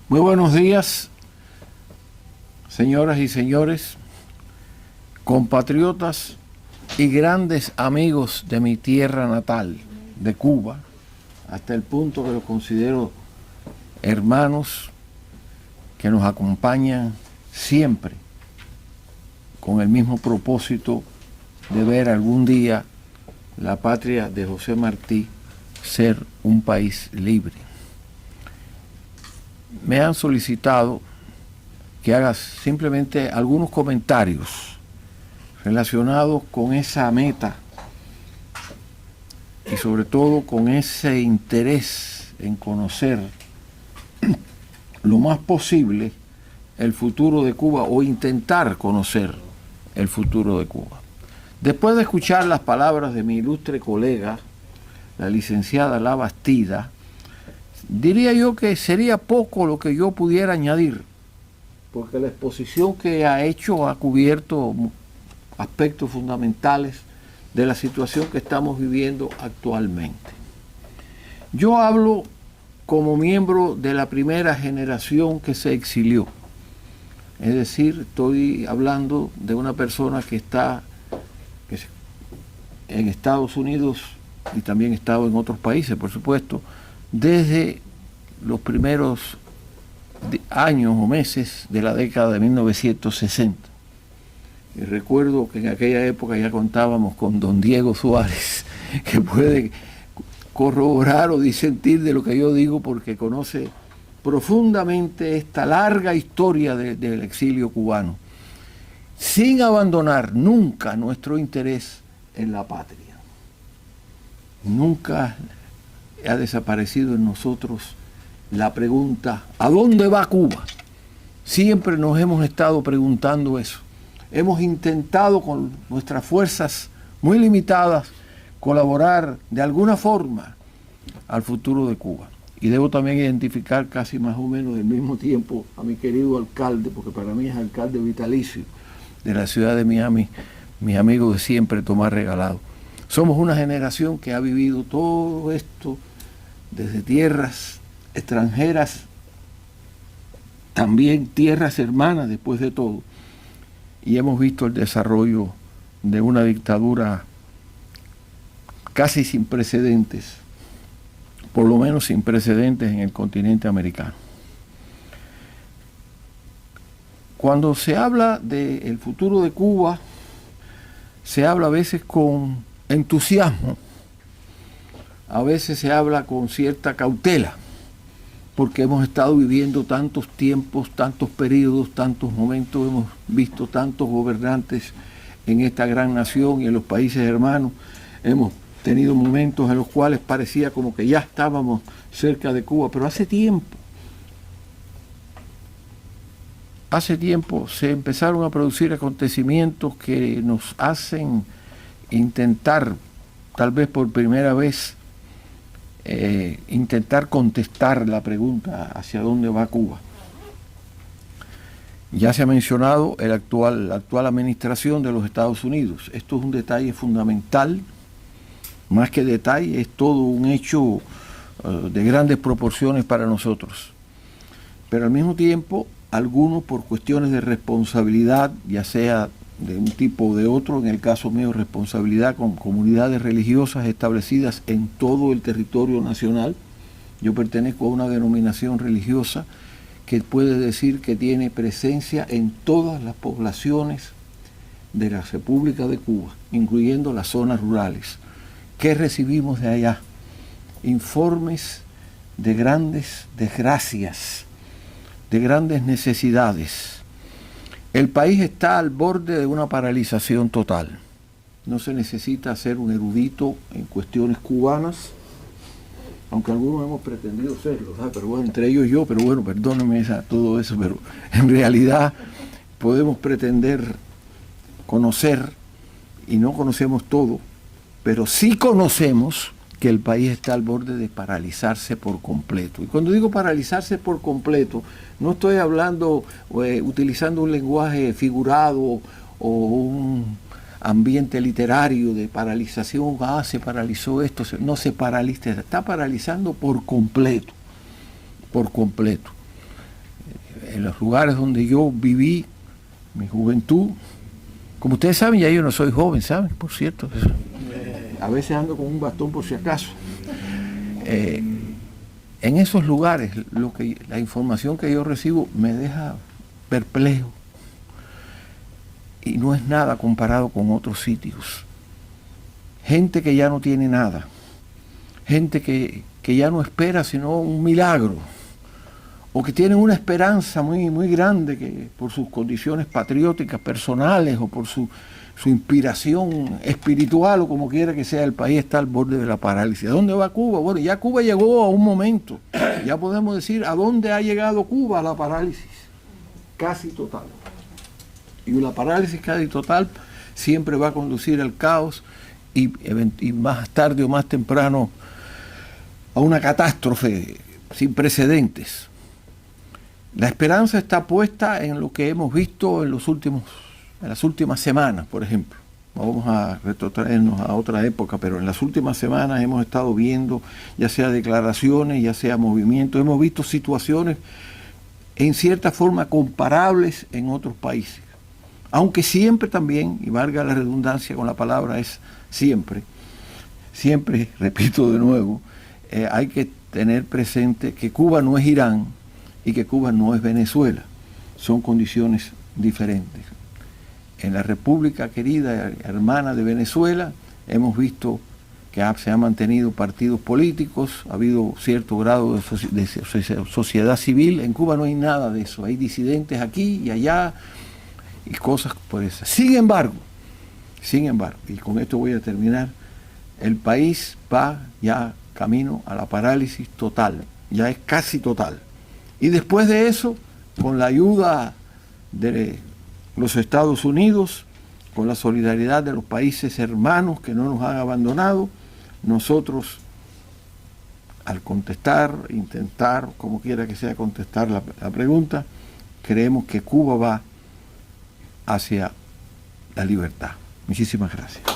Muy buenos días, señoras y señores, compatriotas y grandes amigos de mi tierra natal, de Cuba, hasta el punto que los considero hermanos que nos acompañan siempre con el mismo propósito de ver algún día la patria de José Martí ser un país libre. Me han solicitado que haga simplemente algunos comentarios relacionados con esa meta y sobre todo con ese interés en conocer lo más posible el futuro de Cuba o intentar conocer el futuro de Cuba. Después de escuchar las palabras de mi ilustre colega, la licenciada La Bastida, diría yo que sería poco lo que yo pudiera añadir, porque la exposición que ha hecho ha cubierto aspectos fundamentales de la situación que estamos viviendo actualmente. Yo hablo como miembro de la primera generación que se exilió, es decir, estoy hablando de una persona que está en Estados Unidos y también ha estado en otros países, por supuesto, desde los primeros años o meses de la década de 1960. Y recuerdo que en aquella época ya contábamos con don Diego Suárez, que puede corroborar o disentir de lo que yo digo porque conoce profundamente esta larga historia del exilio cubano, sin abandonar nunca nuestro interés en la patria. Nunca ha desaparecido en nosotros la pregunta, ¿a dónde va Cuba? Siempre nos hemos estado preguntando eso. Hemos intentado con nuestras fuerzas muy limitadas colaborar de alguna forma al futuro de Cuba. Y debo también identificar casi más o menos al mismo tiempo a mi querido alcalde, porque para mí es alcalde vitalicio de la ciudad de Miami, mis amigos de siempre, Tomás Regalado. Somos una generación que ha vivido todo esto desde tierras extranjeras, también tierras hermanas después de todo, y hemos visto el desarrollo de una dictadura casi sin precedentes, por lo menos sin precedentes en el continente americano. Cuando se habla del futuro de Cuba, se habla a veces con entusiasmo, a veces se habla con cierta cautela, porque hemos estado viviendo tantos tiempos, tantos periodos, tantos momentos, hemos visto tantos gobernantes en esta gran nación y en los países hermanos, hemos tenido momentos en los cuales parecía como que ya estábamos cerca de Cuba, pero hace tiempo se empezaron a producir acontecimientos que nos hacen intentar, tal vez por primera vez, intentar contestar la pregunta hacia dónde va Cuba. Ya se ha mencionado la actual administración de los Estados Unidos. Esto es un detalle fundamental, más que detalle, es todo un hecho de grandes proporciones para nosotros. Pero al mismo tiempo, algunos por cuestiones de responsabilidad, ya sea de un tipo o de otro, en el caso mío responsabilidad con comunidades religiosas establecidas en todo el territorio nacional. Yo pertenezco a una denominación religiosa que puede decir que tiene presencia en todas las poblaciones de la República de Cuba, incluyendo las zonas rurales. ¿Qué recibimos de allá? Informes de grandes desgracias, de grandes necesidades. El país está al borde de una paralización total. No se necesita ser un erudito en cuestiones cubanas, aunque algunos hemos pretendido serlo, ¿sabes? Pero bueno, entre ellos yo, pero bueno, perdónenme todo eso, pero en realidad podemos pretender conocer, y no conocemos todo, pero sí conocemos que el país está al borde de paralizarse por completo. Y cuando digo paralizarse por completo, no estoy hablando, utilizando un lenguaje figurado o un ambiente literario de paralización, se paralizó esto, no se paraliza, está paralizando por completo, por completo. en los lugares donde yo viví mi juventud. Como ustedes saben, ya yo no soy joven, ¿saben? Por cierto, a veces ando con un bastón por si acaso. En esos lugares, la información que yo recibo me deja perplejo y no es nada comparado con otros sitios. Gente que ya no tiene nada, gente que ya no espera sino un milagro, o que tienen una esperanza muy, muy grande que por sus condiciones patrióticas personales o por su inspiración espiritual o como quiera que sea, el país está al borde de la parálisis. ¿A dónde va Cuba? Bueno, ya Cuba llegó a un momento, ya podemos decir a dónde ha llegado Cuba, a la parálisis casi total. Y la parálisis casi total siempre va a conducir al caos y más tarde o más temprano a una catástrofe sin precedentes. La esperanza está puesta en lo que hemos visto en las últimas semanas, por ejemplo. Vamos a retrotraernos a otra época, pero en las últimas semanas hemos estado viendo, ya sea declaraciones, ya sea movimientos, hemos visto situaciones en cierta forma comparables en otros países. Aunque siempre también, y valga la redundancia con la palabra, es siempre, repito de nuevo, hay que tener presente que Cuba no es Irán y que Cuba no es Venezuela. Son condiciones diferentes. En la República querida, hermana de Venezuela, hemos visto que se han mantenido partidos políticos, ha habido cierto grado de sociedad civil. En Cuba no hay nada de eso, hay disidentes aquí y allá y cosas por esas. Sin embargo, y con esto voy a terminar, el país va ya camino a la parálisis total, ya es casi total. Y después de eso, con la ayuda de los Estados Unidos, con la solidaridad de los países hermanos que no nos han abandonado, nosotros, al intentar, como quiera que sea contestar la pregunta, creemos que Cuba va hacia la libertad. Muchísimas gracias.